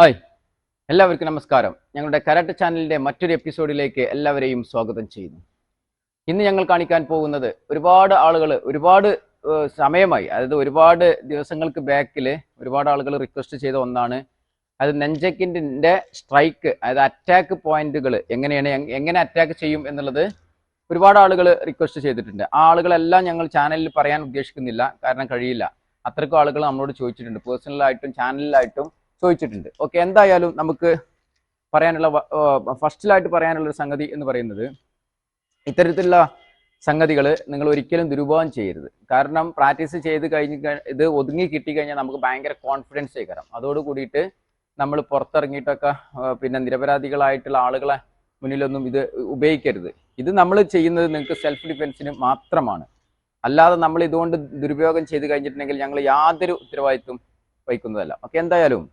Hi, എല്ലാവർക്കും നമസ്കാരം. ഞങ്ങളുടെ കരാട്ടെ ചാനലിന്റെ മറ്റൊരു എപ്പിസോഡിലേക്ക് എല്ലാവരെയും സ്വാഗതം ചെയ്യുന്നു. ഇന്ന് ഞങ്ങൾ കാണിക്കാൻ പോകുന്നത് ഒരുപാട് ആളുകൾ ഒരുപാട് സമയമായി, അതായത് ഒരുപാട് ദിവസങ്ങൾക്ക് ബാക്കിൽ ഒരുപാട് ആളുകൾ റിക്വസ്റ്റ് ചെയ്ത ഒന്നാണ്. അത് നെഞ്ചക്കിൻ്റെ സ്ട്രൈക്ക്, അതായത് അറ്റാക്ക് പോയിന്റുകൾ എങ്ങനെ അറ്റാക്ക് ചെയ്യും എന്നുള്ളത് ഒരുപാട് ആളുകൾ റിക്വസ്റ്റ് ചെയ്തിട്ടുണ്ട്. ആ ആളുകളെല്ലാം ഞങ്ങൾ ചാനലിൽ പറയാൻ ഉദ്ദേശിക്കുന്നില്ല, കാരണം കഴിയില്ല. അത്രക്കും ആളുകൾ നമ്മളോട് ചോദിച്ചിട്ടുണ്ട്, പേഴ്സണലായിട്ടും ചാനലിലായിട്ടും ചോദിച്ചിട്ടുണ്ട്. ഓക്കെ, എന്തായാലും നമുക്ക് പറയാനുള്ള ഫസ്റ്റിലായിട്ട് പറയാനുള്ളൊരു സംഗതി എന്ന് പറയുന്നത്, ഇത്തരത്തിലുള്ള സംഗതികൾ നിങ്ങൾ ഒരിക്കലും ദുരുപയോഗം ചെയ്യരുത്. കാരണം പ്രാക്ടീസ് ചെയ്ത് ഇത് ഒതുങ്ങി കിട്ടിക്കഴിഞ്ഞാൽ നമുക്ക് ഭയങ്കര കോൺഫിഡൻസ് ആയിക്കരം. അതോട് കൂടിയിട്ട് നമ്മൾ പുറത്തിറങ്ങിയിട്ടൊക്കെ പിന്നെ നിരപരാധികളായിട്ടുള്ള ആളുകളെ മുന്നിലൊന്നും ഇത് ഉപയോഗിക്കരുത്. ഇത് നമ്മൾ ചെയ്യുന്നത് നിങ്ങൾക്ക് സെൽഫ് ഡിഫെൻസിന് മാത്രമാണ്. അല്ലാതെ നമ്മൾ ഇതുകൊണ്ട് ദുരുപയോഗം ചെയ്ത് കഴിഞ്ഞിട്ടുണ്ടെങ്കിൽ ഞങ്ങൾ യാതൊരു ഉത്തരവാദിത്വം വഹിക്കുന്നതല്ല. ഓക്കെ, എന്തായാലും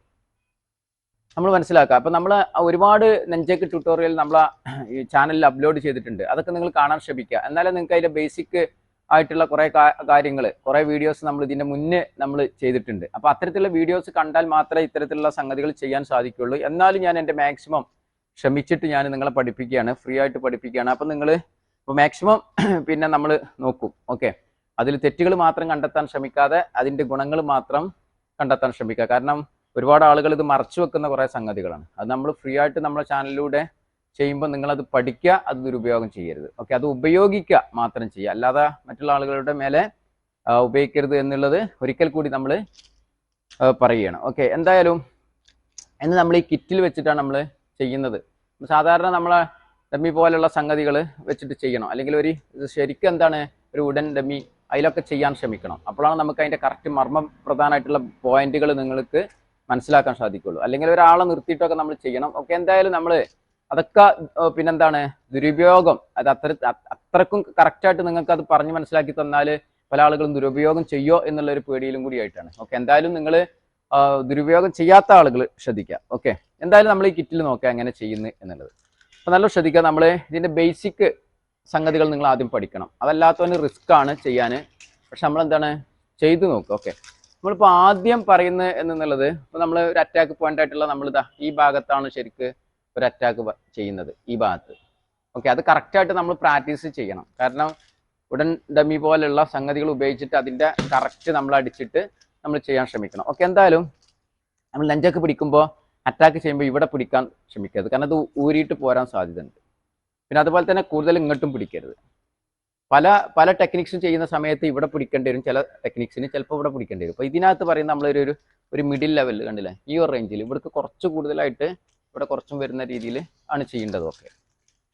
നമ്മൾ മനസ്സിലാക്കുക. അപ്പം നമ്മൾ ഒരുപാട് നെഞ്ചേക്ക് ട്യൂട്ടോറിയൽ നമ്മളെ ഈ ചാനലിൽ അപ്ലോഡ് ചെയ്തിട്ടുണ്ട്. അതൊക്കെ നിങ്ങൾ കാണാൻ ശ്രമിക്കുക. എന്നാലും നിങ്ങൾക്ക് അതിൻ്റെ ബേസിക് ആയിട്ടുള്ള കുറേ കാര്യങ്ങൾ, കുറേ വീഡിയോസ് നമ്മൾ ഇതിൻ്റെ മുന്നേ നമ്മൾ ചെയ്തിട്ടുണ്ട്. അപ്പോൾ അത്തരത്തിലുള്ള വീഡിയോസ് കണ്ടാൽ മാത്രമേ ഇത്തരത്തിലുള്ള സംഗതികൾ ചെയ്യാൻ സാധിക്കുകയുള്ളൂ. എന്നാലും ഞാൻ എൻ്റെ മാക്സിമം ശ്രമിച്ചിട്ട് ഞാൻ നിങ്ങളെ പഠിപ്പിക്കുകയാണ്, ഫ്രീ ആയിട്ട് പഠിപ്പിക്കുകയാണ്. അപ്പം നിങ്ങൾ ഇപ്പോൾ മാക്സിമം പിന്നെ നമ്മൾ നോക്കും. ഓക്കെ, അതിൽ തെറ്റുകൾ മാത്രം കണ്ടെത്താൻ ശ്രമിക്കാതെ അതിൻ്റെ ഗുണങ്ങൾ മാത്രം കണ്ടെത്താൻ ശ്രമിക്കുക. കാരണം ഒരുപാട് ആളുകൾ ഇത് മറച്ചു വെക്കുന്ന കുറേ സംഗതികളാണ്. അത് നമ്മൾ ഫ്രീ ആയിട്ട് നമ്മളെ ചാനലിലൂടെ ചെയ്യുമ്പോൾ നിങ്ങളത് പഠിക്കുക, അത് ദുരുപയോഗം ചെയ്യരുത്. ഓക്കെ, അത് ഉപയോഗിക്കുക മാത്രം ചെയ്യുക, അല്ലാതെ മറ്റുള്ള ആളുകളുടെ മേലെ ഉപയോഗിക്കരുത് എന്നുള്ളത് ഒരിക്കൽ കൂടി നമ്മൾ പറയുകയാണ്. ഓക്കെ, എന്തായാലും ഇന്ന് നമ്മൾ ഈ കിറ്റിൽ വെച്ചിട്ടാണ് നമ്മൾ ചെയ്യുന്നത്. സാധാരണ നമ്മളെ ഡമ്മി പോലുള്ള സംഗതികൾ വെച്ചിട്ട് ചെയ്യണം, അല്ലെങ്കിൽ ഒരു ശരിക്കും എന്താണ് ഒരു വുഡൻ ഡമ്മി, അതിലൊക്കെ ചെയ്യാൻ ശ്രമിക്കണം. അപ്പോഴാണ് നമുക്ക് അതിൻ്റെ കറക്റ്റ് മർമ്മപ്രധാനമായിട്ടുള്ള പോയിന്റുകൾ നിങ്ങൾക്ക് മനസ്സിലാക്കാൻ സാധിക്കുള്ളൂ. അല്ലെങ്കിൽ ഒരാളെ നിർത്തിയിട്ടൊക്കെ നമ്മൾ ചെയ്യണം. ഓക്കെ, എന്തായാലും നമ്മൾ അതൊക്കെ പിന്നെന്താണ് ദുരുപയോഗം, അത് അത്രക്കും കറക്റ്റായിട്ട് നിങ്ങൾക്ക് അത് പറഞ്ഞ് മനസ്സിലാക്കി തന്നാൽ പല ആളുകളും ദുരുപയോഗം ചെയ്യോ എന്നുള്ളൊരു പേടിയിലും കൂടി ആയിട്ടാണ്. ഓക്കെ, എന്തായാലും നിങ്ങൾ ദുരുപയോഗം ചെയ്യാത്ത ആളുകൾ ശ്രദ്ധിക്കുക. ഓക്കെ, എന്തായാലും നമ്മൾ ഈ കിറ്റിൽ നോക്കുക എങ്ങനെ ചെയ്യുന്നത് എന്നുള്ളത്. അപ്പോൾ നല്ല ശ്രദ്ധിക്കുക. നമ്മൾ ഇതിൻ്റെ ബേസിക് സംഗതികൾ നിങ്ങൾ ആദ്യം പഠിക്കണം. അതല്ലാത്തവന് റിസ്ക് ആണ് ചെയ്യാൻ. പക്ഷെ നമ്മളെന്താണ് ചെയ്തു നോക്കുക. ഓക്കെ, നമ്മളിപ്പോൾ ആദ്യം പറയുന്നത് എന്നുള്ളത്, ഇപ്പോൾ നമ്മൾ ഒരു അറ്റാക്ക് പോയിന്റ് ആയിട്ടുള്ള നമ്മളിതാ ഈ ഭാഗത്താണ് ശരിക്ക് ഒരു അറ്റാക്ക് ചെയ്യുന്നത്, ഈ ഭാഗത്ത്. ഓക്കെ, അത് കറക്റ്റായിട്ട് നമ്മൾ പ്രാക്ടീസ് ചെയ്യണം. കാരണം ഉടൻ ഡമ്മി പോലുള്ള സംഗതികൾ ഉപയോഗിച്ചിട്ട് അതിൻ്റെ കറക്റ്റ് നമ്മൾ അടിച്ചിട്ട് നമ്മൾ ചെയ്യാൻ ശ്രമിക്കണം. ഓക്കെ, എന്തായാലും നമ്മൾ നെഞ്ചൊക്കെ പിടിക്കുമ്പോൾ അറ്റാക്ക് ചെയ്യുമ്പോൾ ഇവിടെ പിടിക്കാൻ ശ്രമിക്കരുത്, കാരണം അത് ഊരിയിട്ട് പോരാൻ സാധ്യതയുണ്ട്. പിന്നെ അതുപോലെ തന്നെ കൂടുതൽ ഇങ്ങോട്ടും പിടിക്കരുത്. പല ടെക്നിക്സും ചെയ്യുന്ന സമയത്ത് ഇവിടെ പിടിക്കേണ്ടി വരും, ചില ടെക്നിക്സിന് ചിലപ്പോൾ ഇവിടെ പിടിക്കേണ്ടി വരും. അപ്പോൾ ഇതിനകത്ത് പറയുന്ന നമ്മളൊരു മിഡിൽ ലെവലിൽ കണ്ടില്ലേ, ഈ ഒരു റേഞ്ചിൽ ഇവിടേക്ക് കുറച്ച് കൂടുതലായിട്ട് ഇവിടെ കുറച്ചും വരുന്ന രീതിയിൽ ആണ് ചെയ്യേണ്ടത്. ഓക്കെ,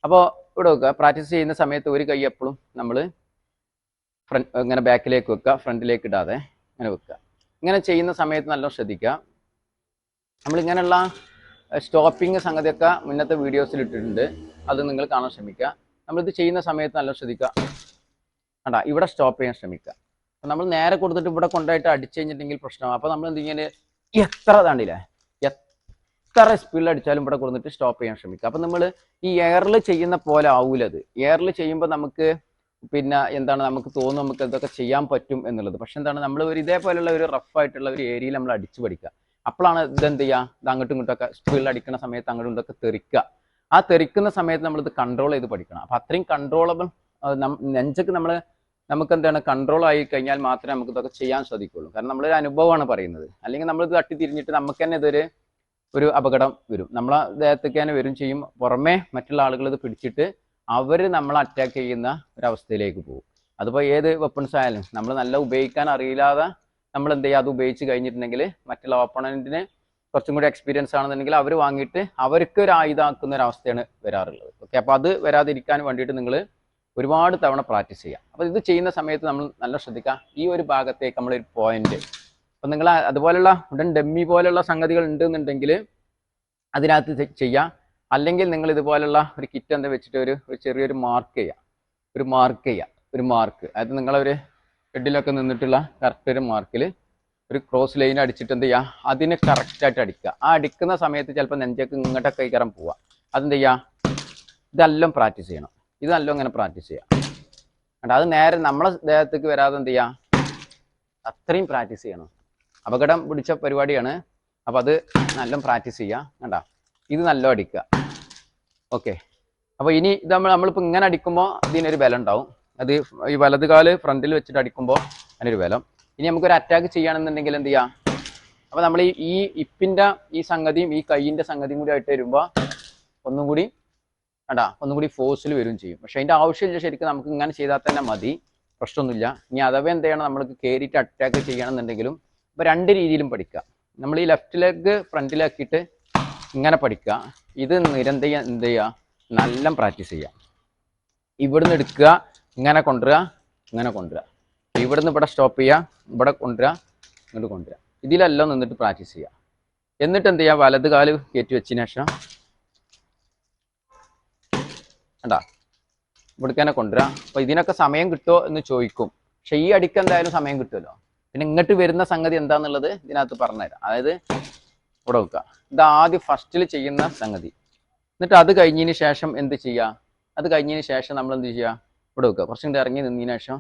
അപ്പോൾ ഇവിടെ വെക്കുക. പ്രാക്ടീസ് ചെയ്യുന്ന സമയത്ത് ഒരു കൈ എപ്പോഴും നമ്മൾ ഇങ്ങനെ ബാക്കിലേക്ക് വെക്കുക, ഫ്രണ്ടിലേക്ക് ഇടാതെ ഇങ്ങനെ വെക്കുക. ഇങ്ങനെ ചെയ്യുന്ന സമയത്ത് നല്ല ശ്രദ്ധിക്കുക. നമ്മളിങ്ങനെയുള്ള സ്റ്റോപ്പിങ് സംഗതിയൊക്കെ മുന്നത്തെ വീഡിയോസിൽ ഇട്ടിട്ടുണ്ട്, അത് നിങ്ങൾ കാണാൻ ശ്രമിക്കുക. നമ്മളിത് ചെയ്യുന്ന സമയത്ത് നല്ല ശ്രദ്ധിക്കുക. കണ്ടാ, ഇവിടെ സ്റ്റോപ്പ് ചെയ്യാൻ ശ്രമിക്കുക. അപ്പം നമ്മൾ നേരെ കൊടുത്തിട്ട് ഇവിടെ കൊണ്ടുപോയിട്ട് അടിച്ചു കഴിഞ്ഞിട്ടുണ്ടെങ്കിൽ പ്രശ്നമാണ്. അപ്പോൾ നമ്മൾ എന്തിങ്ങനെ എത്ര താണ്ടില്ലേ, എത്ര സ്പീഡിൽ അടിച്ചാലും ഇവിടെ കൊടുത്തിട്ട് സ്റ്റോപ്പ് ചെയ്യാൻ ശ്രമിക്കുക. അപ്പം നമ്മൾ ഈ എയറിൽ ചെയ്യുന്ന പോലെ ആവൂലത്. എയറിൽ ചെയ്യുമ്പോൾ നമുക്ക് പിന്നെ എന്താണ് നമുക്ക് തോന്നും നമുക്ക് ഇതൊക്കെ ചെയ്യാൻ പറ്റും എന്നുള്ളത്. പക്ഷെ എന്താണ് നമ്മൾ ഇതേപോലെയുള്ള ഒരു റഫായിട്ടുള്ള ഒരു ഏരിയയിൽ നമ്മൾ അടിച്ചു പഠിക്കുക. അപ്പോഴാണ് ഇതെന്ത് ചെയ്യുക, ഇത് അങ്ങോട്ടും ഇങ്ങോട്ടൊക്കെ സ്പീഡിൽ അടിക്കുന്ന സമയത്ത് അങ്ങോട്ടും ഇങ്ങോട്ടൊക്കെ തെറിക്കുക. ആ തെറിക്കുന്ന സമയത്ത് നമ്മളിത് കൺട്രോൾ ചെയ്ത് പഠിക്കണം. അപ്പം അത്രയും കൺട്രോളബിൾ നെഞ്ചക്ക് നമുക്ക് എന്താണ് കൺട്രോൾ ആയി കഴിഞ്ഞാൽ മാത്രമേ നമുക്ക് ഇതൊക്കെ ചെയ്യാൻ സാധിക്കുള്ളൂ. കാരണം നമ്മളൊരു അനുഭവമാണ് പറയുന്നത്. അല്ലെങ്കിൽ നമ്മളിത് തട്ടി തിരിഞ്ഞിട്ട് നമുക്ക് തന്നെ ഇതൊരു ഒരു അപകടം വരും. നമ്മളെ ദേഹത്തേക്ക് തന്നെ വരും ചെയ്യും. പുറമെ മറ്റുള്ള ആളുകൾ ഇത് പിടിച്ചിട്ട് അവർ നമ്മളെ അറ്റാക്ക് ചെയ്യുന്ന ഒരവസ്ഥയിലേക്ക് പോകും. അതിപ്പോൾ ഏത് വെപ്പൺസ് ആയാലും നമ്മൾ നല്ല ഉപയോഗിക്കാൻ അറിയില്ലാതെ നമ്മൾ എന്ത് ചെയ്യുക, അത് ഉപയോഗിച്ച് കഴിഞ്ഞിട്ടുണ്ടെങ്കിൽ മറ്റുള്ള ഓപ്പണൻറ്റിന് കുറച്ചും കൂടി എക്സ്പീരിയൻസ് ആണെന്നുണ്ടെങ്കിൽ അവർ വാങ്ങിയിട്ട് അവർക്ക് ഒരു ആയുധമാക്കുന്ന ഒരു അവസ്ഥയാണ് വരാറുള്ളത്. ഓക്കെ, അപ്പോൾ അത് വരാതിരിക്കാൻ വേണ്ടിയിട്ട് നിങ്ങൾ ഒരുപാട് തവണ പ്രാക്ടീസ് ചെയ്യുക. അപ്പോൾ ഇത് ചെയ്യുന്ന സമയത്ത് നമ്മൾ നല്ല ശ്രദ്ധിക്കുക. ഈ ഒരു ഭാഗത്തേക്ക് നമ്മളൊരു പോയിന്റ്, അപ്പം നിങ്ങൾ അതുപോലെയുള്ള ഉടൻ ഡമ്മി പോലെയുള്ള സംഗതികൾ ഉണ്ടെന്നുണ്ടെങ്കിൽ അതിനകത്ത് ചെയ്യാം. അല്ലെങ്കിൽ നിങ്ങൾ ഇതുപോലുള്ള ഒരു കിറ്റ് എന്താ വെച്ചിട്ട് ഒരു ചെറിയൊരു മാർക്ക് ചെയ്യുക. ഒരു മാർക്ക് അതായത് നിങ്ങളൊരു ഹെഡിലൊക്കെ നിന്നിട്ടുള്ള കറക്റ്റ് ഒരു മാർക്കിൽ ഒരു ക്രോസ് ലൈൻ അടിച്ചിട്ട് എന്ത് ചെയ്യുക, അതിന് കറക്റ്റായിട്ട് അടിക്കുക. ആ അടിക്കുന്ന സമയത്ത് ചിലപ്പോൾ നെഞ്ചൊക്കെ ഇങ്ങോട്ടൊക്കെ കയറാൻ പോവുക. അതെന്ത് ചെയ്യുക, ഇതെല്ലാം പ്രാക്ടീസ് ചെയ്യണം. ഇതെല്ലാം ഇങ്ങനെ പ്രാക്ടീസ് ചെയ്യാം. കണ്ട, അത് നേരെ നമ്മളെ ദേഹത്തേക്ക് വരാതെ എന്ത് ചെയ്യുക, അത്രയും പ്രാക്ടീസ് ചെയ്യണം. അപകടം പിടിച്ച പരിപാടിയാണ്. അപ്പോൾ അത് നല്ല പ്രാക്ടീസ് ചെയ്യുക. കണ്ട, ഇത് നല്ല അടിക്കുക. ഓക്കെ, അപ്പോൾ ഇനി ഇത് നമ്മളിപ്പോൾ ഇങ്ങനെ അടിക്കുമ്പോൾ ഇതിനൊരു ബലം ഉണ്ടാവും. അത് ഈ വലത് കാല് ഫ്രണ്ടിൽ വെച്ചിട്ട് അടിക്കുമ്പോൾ അതിനൊരു ബലം. ഇനി നമുക്കൊരു അറ്റാക്ക് ചെയ്യുകയാണെന്നുണ്ടെങ്കിൽ എന്ത് ചെയ്യാം, അപ്പോൾ നമ്മൾ ഈ ഇപ്പിൻ്റെ ഈ സംഗതിയും ഈ കൈയിൻ്റെ സംഗതിയും കൂടി ആയിട്ട് വരുമ്പോൾ ഒന്നും കൂടി ഫോഴ്സിൽ വരും ചെയ്യും. പക്ഷേ അതിൻ്റെ ആവശ്യമില്ല. ശരിക്കും നമുക്ക് ഇങ്ങനെ ചെയ്താൽ തന്നെ മതി, പ്രശ്നമൊന്നുമില്ല. ഇനി അഥവാ എന്ത് ചെയ്യണം, നമ്മൾക്ക് കയറിയിട്ട് അറ്റാക്ക് ചെയ്യണമെന്നുണ്ടെങ്കിലും ഇപ്പോൾ രണ്ട് രീതിയിലും പഠിക്കുക. നമ്മൾ ഈ ലെഫ്റ്റ് ലെഗ് ഫ്രണ്ടിലാക്കിയിട്ട് ഇങ്ങനെ പഠിക്കുക. ഇത് നിരന്തരം എന്ത് ചെയ്യുക, നല്ല പ്രാക്ടീസ് ചെയ്യുക. ഇവിടുന്ന് എടുക്കുക, ഇങ്ങനെ കൊണ്ടുവരിക. ഇവിടുന്ന് ഇവിടെ സ്റ്റോപ്പ് ചെയ്യുക, ഇവിടെ കൊണ്ടുവരിക, ഇങ്ങോട്ട് കൊണ്ടുവരിക. ഇതിലെല്ലാം നിന്നിട്ട് പ്രാക്ടീസ് ചെയ്യുക. എന്നിട്ട് എന്ത് ചെയ്യുക, വലത് കാല് കയറ്റി വെച്ചതിന് ശേഷം കണ്ടാ ഇവിടേക്ക് തന്നെ കൊണ്ടുവരിക. അപ്പോൾ ഇതിനൊക്കെ സമയം കിട്ടുമോ എന്ന് ചോദിക്കും. പക്ഷെ ഈ അടിക്ക് എന്തായാലും സമയം കിട്ടുമല്ലോ. പിന്നെ ഇങ്ങോട്ട് വരുന്ന സംഗതി എന്താണെന്നുള്ളത് ഇതിനകത്ത് പറഞ്ഞുതരാം. അതായത് ഇവിടെ വെക്കുക. ഇത് ആദ്യം ഫസ്റ്റിൽ ചെയ്യുന്ന സംഗതി. എന്നിട്ട് അത് കഴിഞ്ഞതിന് ശേഷം എന്ത് ചെയ്യുക, അത് കഴിഞ്ഞതിന് ശേഷം നമ്മൾ എന്ത് ചെയ്യുക, ഇവിടെ വെക്കുക. കുറച്ചും കൂടി ഇറങ്ങി നിന്നതിന് ശേഷം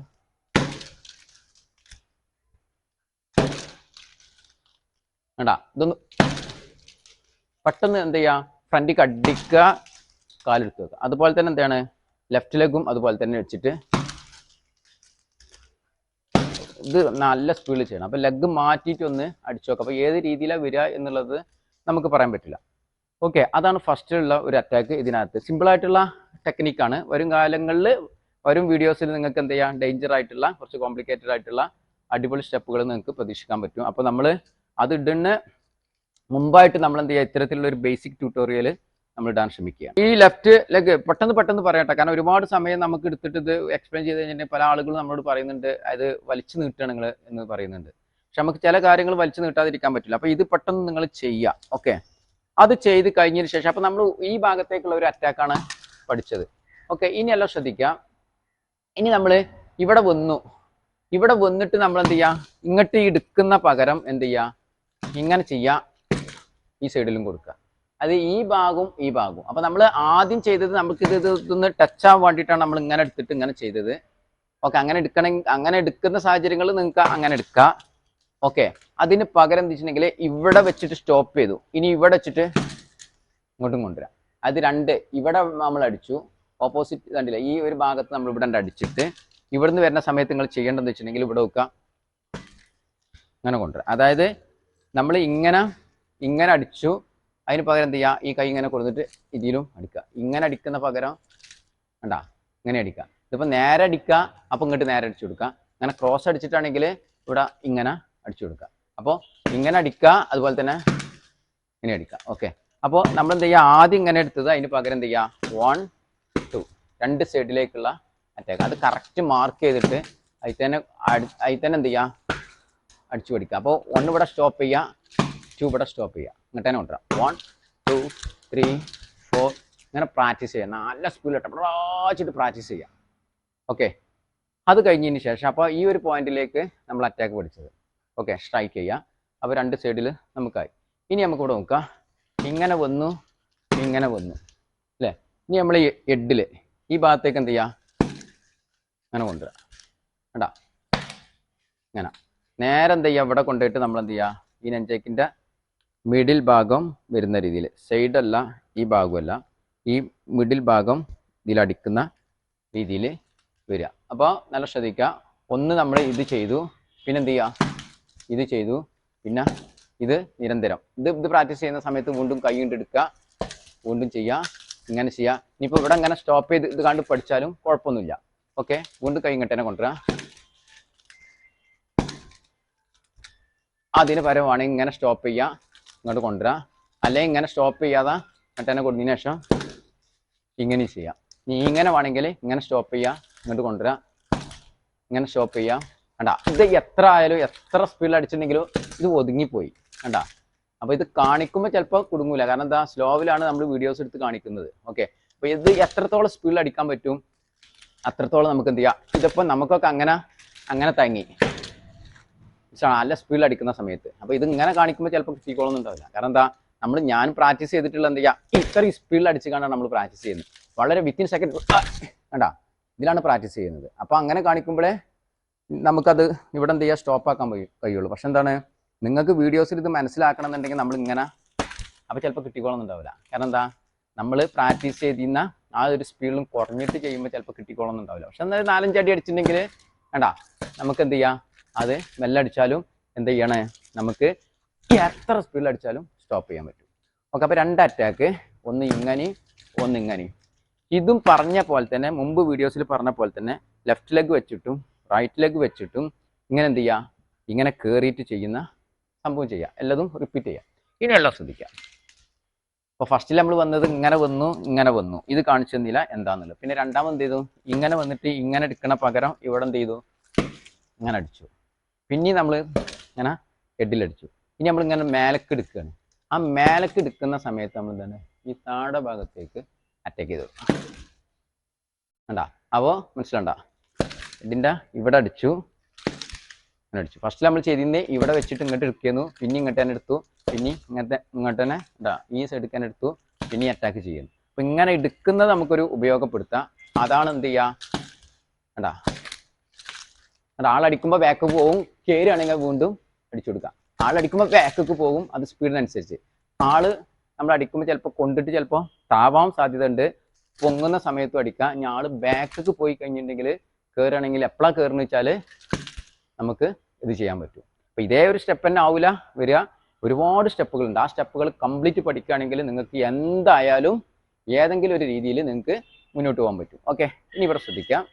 വേണ്ട, ഇതൊന്ന് പെട്ടെന്ന് എന്ത് ചെയ്യുക, ഫ്രണ്ടിക്ക് അടിക്കുക, കാലെടുത്ത് വെക്കുക. അതുപോലെ തന്നെ എന്താണ് ലെഫ്റ്റ് ലെഗും അതുപോലെ തന്നെ വെച്ചിട്ട് ഇത് നല്ല സ്പീഡിൽ ചെയ്യണം. അപ്പോൾ ലെഗ് മാറ്റിയിട്ട് ഒന്ന് അടിച്ചു നോക്കാം. അപ്പോൾ ഏത് രീതിയിലാണ് വരിക എന്നുള്ളത് നമുക്ക് പറയാൻ പറ്റില്ല. ഓക്കെ, അതാണ് ഫസ്റ്റിലുള്ള ഒരു അറ്റാക്ക്. ഇതിനകത്ത് സിമ്പിളായിട്ടുള്ള ടെക്നിക്കാണ്. വരും കാലങ്ങളിൽ വരും വീഡിയോസിൽ നിങ്ങൾക്ക് എന്ത് ചെയ്യാം, ഡേഞ്ചർ ആയിട്ടുള്ള കുറച്ച് കോംപ്ലിക്കേറ്റഡ് ആയിട്ടുള്ള അടിപൊളി സ്റ്റെപ്പുകൾ നിങ്ങൾക്ക് പ്രതീക്ഷിക്കാൻ പറ്റും. അപ്പോൾ നമ്മൾ അത് ഇടുന്ന മുമ്പായിട്ട് നമ്മൾ എന്ത് ചെയ്യുക, ഇത്തരത്തിലുള്ള ഒരു ബേസിക് ട്യൂട്ടോറിയൽ നമ്മൾ ഇടാൻ ശ്രമിക്കുക. ഈ ലെഫ്റ്റ് ലെഗ് പെട്ടെന്ന് പറയട്ടെ, കാരണം ഒരുപാട് സമയം നമുക്ക് എടുത്തിട്ട് ഇത് എക്സ്പ്ലെയിൻ ചെയ്ത് കഴിഞ്ഞാൽ പല ആളുകളും നമ്മളോട് പറയുന്നുണ്ട് അത് വലിച്ചു നീട്ടുക നിങ്ങൾ എന്ന് പറയുന്നുണ്ട്. പക്ഷെ നമുക്ക് ചില കാര്യങ്ങൾ വലിച്ചു നീട്ടാതിരിക്കാൻ പറ്റില്ല. അപ്പോൾ ഇത് പെട്ടെന്ന് നിങ്ങൾ ചെയ്യുക. ഓക്കെ, അത് ചെയ്ത് കഴിഞ്ഞതിന് ശേഷം അപ്പോൾ നമ്മൾ ഈ ഭാഗത്തേക്കുള്ള ഒരു അറ്റാക്കാണ് പഠിച്ചത്. ഓക്കെ, ഇനി എല്ലാം ശ്രദ്ധിക്കുക. ഇനി നമ്മൾ ഇവിടെ വന്നിട്ട് നമ്മൾ എന്ത് ചെയ്യുക, ഇങ്ങോട്ട് എടുക്കുന്ന പകരം എന്ത് ചെയ്യുക, ഇങ്ങനെ ചെയ്യുക, ഈ സൈഡിലും കൊടുക്കുക. അത് ഈ ഭാഗവും. അപ്പോൾ നമ്മൾ ആദ്യം ചെയ്തത് നമുക്ക് ഇതൊന്ന് ടച്ച് ആവാൻ വേണ്ടിയിട്ടാണ് നമ്മൾ ഇങ്ങനെ എടുത്തിട്ട് ഇങ്ങനെ ചെയ്തത്. ഓക്കെ, അങ്ങനെ എടുക്കുന്ന സാഹചര്യങ്ങൾ നിങ്ങൾക്ക് അങ്ങനെ എടുക്കാം. ഓക്കെ, അതിന് പകരം എന്താ വെച്ചിട്ടുണ്ടെങ്കിൽ ഇവിടെ വെച്ചിട്ട് സ്റ്റോപ്പ് ചെയ്തു. ഇനി ഇവിടെ വെച്ചിട്ട് ഇങ്ങോട്ടും കൊണ്ടുവരാം. അത് രണ്ട് ഇവിടെ നമ്മൾ അടിച്ചു, ഓപ്പോസിറ്റ് കണ്ടില്ല, ഈ ഒരു ഭാഗത്ത് നമ്മൾ ഇവിടെ അടിച്ചിട്ട് ഇവിടുന്ന് വരുന്ന സമയത്ത് നിങ്ങൾ ചെയ്യേണ്ടതെന്ന് വെച്ചിട്ടുണ്ടെങ്കിൽ ഇവിടെ വെക്കുക, ഇങ്ങനെ കൊണ്ടുവരാം. അതായത് നമ്മൾ ഇങ്ങനെ അടിച്ചു, അതിന് പകരം എന്ത് ചെയ്യുക, ഈ കൈ ഇങ്ങനെ കൊടുത്തിട്ട് ഇതിലും അടിക്കുക. ഇങ്ങനെ അടിക്കുന്ന പകരം വേണ്ട, ഇങ്ങനെ അടിക്കുക. ഇതിപ്പോൾ നേരെ അടിക്കുക, അപ്പോൾ ഇങ്ങോട്ട് നേരെ അടിച്ചു കൊടുക്കുക. അങ്ങനെ ക്രോസ് അടിച്ചിട്ടാണെങ്കിൽ ഇവിടെ ഇങ്ങനെ അടിച്ചു കൊടുക്കുക. അപ്പോൾ ഇങ്ങനെ അടിക്കുക, അതുപോലെ തന്നെ ഇങ്ങനെ അടിക്കുക. ഓക്കെ, അപ്പോൾ നമ്മൾ എന്ത് ചെയ്യുക, ആദ്യം ഇങ്ങനെ എടുത്തത് അതിന് പകരം എന്ത് ചെയ്യുക, 1 2 രണ്ട് സൈഡിലേക്കുള്ള അറ്റാക്ക്. അത് കറക്റ്റ് മാർക്ക് ചെയ്തിട്ട് അതിൽ തന്നെ എന്ത് ചെയ്യുക, അടിച്ചു പഠിക്കുക. അപ്പോൾ 1 ഇവിടെ സ്റ്റോപ്പ് ചെയ്യുക, 2 ഇവിടെ സ്റ്റോപ്പ് ചെയ്യുക, ഇങ്ങോട്ട് തന്നെ കൊണ്ടുവരാം. 1 2 3 4 ഇങ്ങനെ പ്രാക്ടീസ് ചെയ്യുക. നല്ല സ്പീഡിലിട്ട് പ്രാച്ചിട്ട് പ്രാക്ടീസ് ചെയ്യുക. ഓക്കെ, അത് കഴിഞ്ഞതിന് ശേഷം അപ്പോൾ ഈ ഒരു പോയിന്റിലേക്ക് നമ്മൾ അറ്റാക്ക് പഠിച്ചത്. ഓക്കെ, സ്ട്രൈക്ക് ചെയ്യുക. അപ്പോൾ രണ്ട് സൈഡിൽ നമുക്കായി. ഇനി നമുക്ക് ഇവിടെ നോക്കാം, ഇങ്ങനെ വന്നു അല്ലേ. ഇനി നമ്മൾ ഈ ഹെഡിൽ ഈ ഭാഗത്തേക്ക് എന്ത് ചെയ്യുക, അങ്ങനെ കൊണ്ടുവരാം. കേട്ടാ, ഇങ്ങനെ നേരെ എന്ത് ചെയ്യുക, ഇവിടെ കൊണ്ടുപോയിട്ട് നമ്മൾ എന്ത് ചെയ്യുക, ഈ നെഞ്ചേക്കിൻ്റെ മിഡിൽ ഭാഗം വരുന്ന രീതിയിൽ, സൈഡല്ല ഈ ഭാഗമല്ല, ഈ മിഡിൽ ഭാഗം ഇതിലടിക്കുന്ന രീതിയിൽ വരിക. അപ്പോൾ നല്ല ശ്രദ്ധിക്കുക. ഒന്ന് നമ്മൾ ഇത് ചെയ്തു, പിന്നെ എന്ത് ചെയ്യുക, ഇത് ചെയ്തു, പിന്നെ ഇത് നിരന്തരം ഇത് പ്രാക്ടീസ് ചെയ്യുന്ന സമയത്ത് വീണ്ടും കൈ കൊണ്ട് എടുക്കുക, വീണ്ടും ചെയ്യുക, ഇങ്ങനെ ചെയ്യുക. ഇനിയിപ്പോൾ ഇവിടെ ഇങ്ങനെ സ്റ്റോപ്പ് ചെയ്ത് ഇത് കണ്ട് പഠിച്ചാലും കുഴപ്പമൊന്നുമില്ല. ഓക്കെ, വീണ്ടും കൈ ഇങ്ങോട്ട് തന്നെ കൊണ്ടുവരിക. അതിന് പരമാണെങ്കിൽ ഇങ്ങനെ സ്റ്റോപ്പ് ചെയ്യുക, ഇങ്ങോട്ട് കൊണ്ടുവരിക. അല്ലെങ്കിൽ ഇങ്ങനെ സ്റ്റോപ്പ് ചെയ്യാതെ ഇങ്ങോട്ട് തന്നെ കൊടുത്തതിന് ശേഷം ഇങ്ങനെ ചെയ്യാം. ഇനി ഇങ്ങനെ വേണമെങ്കിൽ ഇങ്ങനെ സ്റ്റോപ്പ് ചെയ്യുക, ഇങ്ങോട്ട് കൊണ്ടുവരിക, ഇങ്ങനെ സ്റ്റോപ്പ് ചെയ്യുക. കണ്ടാ, ഇത് എത്ര ആയാലും എത്ര സ്പീഡിൽ അടിച്ചിട്ടുണ്ടെങ്കിലും ഇത് ഒതുങ്ങിപ്പോയി. കണ്ടാ, അപ്പോൾ ഇത് കാണിക്കുമ്പോൾ ചിലപ്പോൾ കുടുങ്ങൂല. കാരണം എന്താ, സ്ലോവിലാണ് നമ്മൾ വീഡിയോസ് എടുത്ത് കാണിക്കുന്നത്. ഓക്കെ, അപ്പോൾ ഇത് എത്രത്തോളം സ്പീഡിൽ അടിക്കാൻ പറ്റും അത്രത്തോളം നമുക്ക് എന്ത് ചെയ്യാം. ഇതിപ്പോൾ നമുക്കൊക്കെ അങ്ങനെ തങ്ങി നല്ല സ്പീഡിൽ അടിക്കുന്ന സമയത്ത്. അപ്പോൾ ഇത് ഇങ്ങനെ കാണിക്കുമ്പോൾ ചിലപ്പോൾ കിട്ടിക്കോളൊന്നും ഉണ്ടാവില്ല. കാരണം എന്താ, ഞാൻ പ്രാക്ടീസ് ചെയ്തിട്ടുള്ള എന്ത് ചെയ്യുക, ഇത്രയും സ്പീഡിൽ അടിച്ച് കാണാൻ നമ്മൾ പ്രാക്ടീസ് ചെയ്യുന്നത്. വളരെ വിത്തിൻ സെക്കൻഡ് കണ്ടാ ഇതിലാണ് പ്രാക്ടീസ് ചെയ്യുന്നത്. അപ്പോൾ അങ്ങനെ കാണിക്കുമ്പോഴേ നമുക്കത് ഇവിടെ എന്ത് ചെയ്യുക, സ്റ്റോപ്പ് ആക്കാൻ കഴിയുള്ളൂ. പക്ഷെ എന്താണ്, നിങ്ങൾക്ക് വീഡിയോസിൽ ഇത് മനസ്സിലാക്കണം എന്നുണ്ടെങ്കിൽ നമ്മൾ ഇങ്ങനെ, അപ്പോൾ ചിലപ്പോൾ കിട്ടിക്കോളൊന്നുണ്ടാവില്ല. കാരണം എന്താ, നമ്മൾ പ്രാക്ടീസ് ചെയ്തിരുന്ന ആ ഒരു സ്പീഡിലും കുറഞ്ഞിട്ട് ചെയ്യുമ്പോൾ ചിലപ്പോൾ കിട്ടിക്കോളൊന്നുണ്ടാവില്ല. പക്ഷെ എന്തായാലും 4-5 അടി അടിച്ചിട്ടുണ്ടെങ്കിൽ കണ്ടാ നമുക്ക് എന്ത് ചെയ്യാം, അത് മെല്ലെ അടിച്ചാലും എന്ത് ചെയ്യണേ, നമുക്ക് എത്ര സ്പീഡിൽ അടിച്ചാലും സ്റ്റോപ്പ് ചെയ്യാൻ പറ്റും. ഓക്കെ, അപ്പോൾ 2 അറ്റാക്ക്, ഒന്ന് ഇങ്ങനെ ഒന്ന് ഇങ്ങനെ. ഇതും പറഞ്ഞ പോലെ തന്നെ, മുമ്പ് വീഡിയോസിൽ പറഞ്ഞ പോലെ തന്നെ ലെഫ്റ്റ് ലെഗ് വെച്ചിട്ടും റൈറ്റ് ലെഗ് വെച്ചിട്ടും ഇങ്ങനെ എന്ത് ചെയ്യുക, ഇങ്ങനെ കയറിയിട്ട് ചെയ്യുന്ന സംഭവം ചെയ്യുക. എല്ലാതും റിപ്പീറ്റ് ചെയ്യുക. ഇനിയെല്ലാം ശ്രദ്ധിക്കുക. അപ്പോൾ ഫസ്റ്റിൽ നമ്മൾ വന്നത് ഇങ്ങനെ വന്നു, ഇത് കാണിച്ചു തന്നില്ല എന്താണെന്നുള്ളത്. പിന്നെ രണ്ടാമത് എന്ത് ചെയ്തു, ഇങ്ങനെ വന്നിട്ട് ഇങ്ങനെ എടുക്കണ പകരം ഇവിടെ എന്ത് ചെയ്തു, ഇങ്ങനെ അടിച്ചു. പിന്നെ നമ്മൾ ഇങ്ങനെ ഹെഡിലടിച്ചു. ഇനി നമ്മൾ ഇങ്ങനെ മേലക്ക് എടുക്കുകയാണ്. ആ മേലക്ക് എടുക്കുന്ന സമയത്ത് നമ്മൾ എന്താണ്, ഈ താഴെ ഭാഗത്തേക്ക് അറ്റാക്ക് ചെയ്തു. കണ്ടാ, അപ്പോൾ മനസ്സിലണ്ട, ഇതിൻ്റെ ഇവിടെ അടിച്ചു, അങ്ങനെ അടിച്ചു. ഫസ്റ്റ് നമ്മൾ ചെയ്തിരുന്നത് ഇവിടെ വെച്ചിട്ട് ഇങ്ങോട്ട് എടുക്കുന്നു, പിന്നെ ഇങ്ങോട്ട് തന്നെ എടുത്തു, പിന്നെ ഇങ്ങോട്ട് തന്നെ ഈ സൈഡിൽ തന്നെ എടുത്തു, പിന്നെ അറ്റാക്ക് ചെയ്യുന്നു. അപ്പം ഇങ്ങനെ എടുക്കുന്നത് നമുക്കൊരു ഉപയോഗപ്പെടുത്താം. അതാണ് എന്ത് ചെയ്യുക, കണ്ടാ ആളടിക്കുമ്പോൾ ബാക്ക് പോകും, കയറുകയാണെങ്കിൽ വീണ്ടും അടിച്ചു കൊടുക്കുക. ആളടിക്കുമ്പോൾ ബാക്കൊക്കെ പോകും, അത് സ്പീഡിനനുസരിച്ച്. ആള് നമ്മൾ അടിക്കുമ്പോൾ ചിലപ്പോൾ കൊണ്ടിട്ട് ചിലപ്പോൾ താവാൻ സാധ്യത ഉണ്ട്. പൊങ്ങുന്ന സമയത്തും അടിക്കാം. ഇനി ആള് ബാക്കൊക്കെ പോയി കഴിഞ്ഞിട്ടുണ്ടെങ്കിൽ കയറുകയാണെങ്കിൽ എപ്പോഴാണ് കയറുന്നു വെച്ചാൽ നമുക്ക് ഇത് ചെയ്യാൻ പറ്റും. അപ്പോൾ ഇതേ ഒരു സ്റ്റെപ്പ് തന്നെ ആവില്ല വരിക, ഒരുപാട് സ്റ്റെപ്പുകളുണ്ട്. ആ സ്റ്റെപ്പുകൾ കംപ്ലീറ്റ് പഠിക്കുകയാണെങ്കിൽ നിങ്ങൾക്ക് എന്തായാലും ഏതെങ്കിലും ഒരു രീതിയിൽ നിങ്ങൾക്ക് മുന്നോട്ട് പോകാൻ പറ്റും. ഓക്കെ, ഇനി ഇവിടെ ശ്രദ്ധിക്കാം.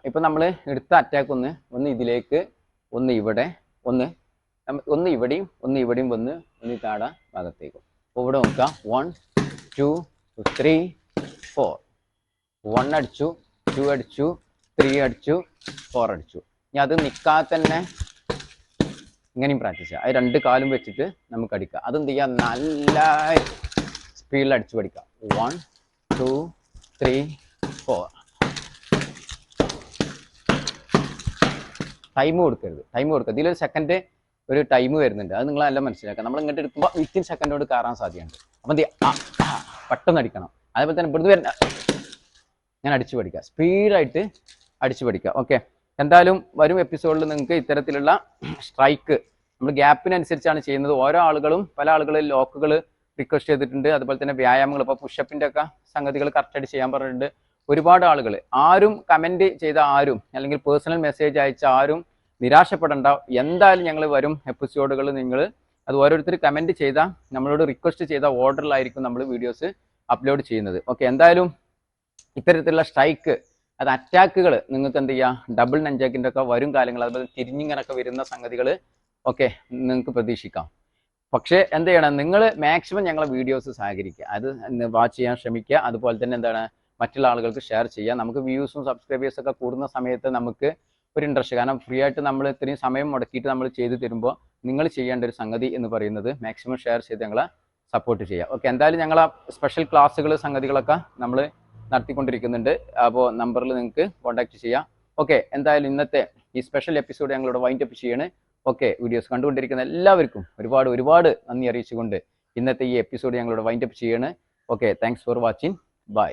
ഇപ്പം നമ്മൾ എടുത്ത അറ്റാക്ക് ഒന്ന് ഇതിലേക്ക്, ഒന്ന് ഇവിടെ, ഒന്ന് ഇവിടെയും വന്ന് ഒന്ന് താഴെ ഭാഗത്തേക്കും. അപ്പോൾ ഇവിടെ നോക്കാം, 1 2 3 4. 1 അടിച്ചു, 2 അടിച്ചു, 3 അടിച്ചു, 4 അടിച്ചു. ഇനി അത് നിൽക്കാതെ തന്നെ ഇങ്ങനെയും പ്രാക്ടീസ് ചെയ്യാം. അത് 2 കാലും വെച്ചിട്ട് നമുക്ക് അടിക്കാം. അതെന്ത് ചെയ്യാം, നല്ല സ്പീഡിൽ അടിച്ചു പഠിക്കാം. 1 2 3 4. ടൈം കൊടുക്കരുത്. ഇതിലൊരു സെക്കൻഡ് ഒരു ടൈം വരുന്നുണ്ട്. അത് നിങ്ങൾ നല്ല മനസ്സിലാക്കുക. നമ്മൾ ഇങ്ങോട്ട് എടുക്കുമ്പോൾ വിത്തിൻ സെക്കൻഡോട് കയറാൻ സാധ്യതയുണ്ട്. അപ്പം എന്ത് ചെയ്യുക, പെട്ടെന്ന് അടിക്കണം. അതേപോലെ തന്നെ ഇവിടുന്ന് വരുന്ന ഞാൻ അടിച്ചു പഠിക്കുക, സ്പീഡായിട്ട് അടിച്ചു പഠിക്കുക. ഓക്കെ, എന്തായാലും വരും എപ്പിസോഡിൽ നിങ്ങൾക്ക് ഇത്തരത്തിലുള്ള സ്ട്രൈക്ക് നമ്മൾ ഗ്യാപ്പിനനുസരിച്ചാണ് ചെയ്യുന്നത്. പല ആളുകളും ലോക്കുകൾ റിക്വസ്റ്റ് ചെയ്തിട്ടുണ്ട്. അതുപോലെ തന്നെ വ്യായാമങ്ങൾ, ഇപ്പോൾ പുഷപ്പിൻ്റെ ഒക്കെ സംഗതികൾ കറക്റ്റായിട്ട് ചെയ്യാൻ പറഞ്ഞിട്ടുണ്ട്. ഒരുപാട് ആളുകൾ, ആരും കമൻറ്റ് ചെയ്ത ആരും അല്ലെങ്കിൽ പേഴ്സണൽ മെസ്സേജ് അയച്ച ആരും നിരാശപ്പെടേണ്ട. എന്തായാലും ഞങ്ങൾ വരും എപ്പിസോഡുകൾ അത് ഓരോരുത്തർ കമൻറ്റ് ചെയ്താൽ നമ്മളോട് റിക്വസ്റ്റ് ചെയ്ത ഓർഡറിലായിരിക്കും നമ്മൾ വീഡിയോസ് അപ്ലോഡ് ചെയ്യുന്നത്. ഓക്കെ, എന്തായാലും ഇത്തരത്തിലുള്ള സ്ട്രൈക്ക്, അത് അറ്റാക്കുകൾ നിങ്ങൾക്ക് എന്ത് ചെയ്യുക, ഡബിൾ നഞ്ചാക്കിൻ്റെ ഒക്കെ വരും കാലങ്ങൾ, അതുപോലെ തിരിഞ്ഞിങ്ങനൊക്കെ വരുന്ന സംഗതികൾ ഓക്കെ നിങ്ങൾക്ക് പ്രതീക്ഷിക്കാം. പക്ഷേ എന്ത് ചെയ്യണം, നിങ്ങൾ മാക്സിമം ഞങ്ങളെ വീഡിയോസ് സഹകരിക്കുക, അത് വാച്ച് ചെയ്യാൻ ശ്രമിക്കുക. അതുപോലെ തന്നെ എന്താണ്, മറ്റുള്ള ആളുകൾക്ക് ഷെയർ ചെയ്യുക. നമുക്ക് വ്യൂസും സബ്സ്ക്രൈബേഴ്സൊക്കെ കൂടുന്ന സമയത്ത് നമുക്ക് ഒരു ഇൻട്രസ്റ്റ്, കാരണം ഫ്രീ ആയിട്ട് നമ്മൾ ഇത്രയും സമയം മുടക്കിയിട്ട് നമ്മൾ ചെയ്തു തരുമ്പോൾ നിങ്ങൾ ചെയ്യേണ്ട ഒരു സംഗതി എന്ന് പറയുന്നത് മാക്സിമം ഷെയർ ചെയ്ത് ഞങ്ങളെ സപ്പോർട്ട് ചെയ്യുക. ഓക്കെ, എന്തായാലും ഞങ്ങൾ സ്പെഷ്യൽ ക്ലാസ്സുകൾ സംഗതികളൊക്കെ നമ്മൾ നടത്തിക്കൊണ്ടിരിക്കുന്നുണ്ട്. അപ്പോൾ നമ്പറിൽ നിങ്ങൾക്ക് കോൺടാക്ട് ചെയ്യാം. ഓക്കെ, എന്തായാലും ഇന്നത്തെ ഈ സ്പെഷ്യൽ എപ്പിസോഡ് ഞങ്ങളിവിടെ വൈൻഡ് അപ്പ് ചെയ്യാണ്. ഓക്കെ, വീഡിയോസ് കണ്ടുകൊണ്ടിരിക്കുന്ന എല്ലാവർക്കും ഒരുപാട് നന്ദി അറിയിച്ചുകൊണ്ട് ഇന്നത്തെ ഈ എപ്പിസോഡ് ഞങ്ങളിവിടെ വൈൻഡ് അപ്പ് ചെയ്യാണ്. Okay, thanks for watching. By.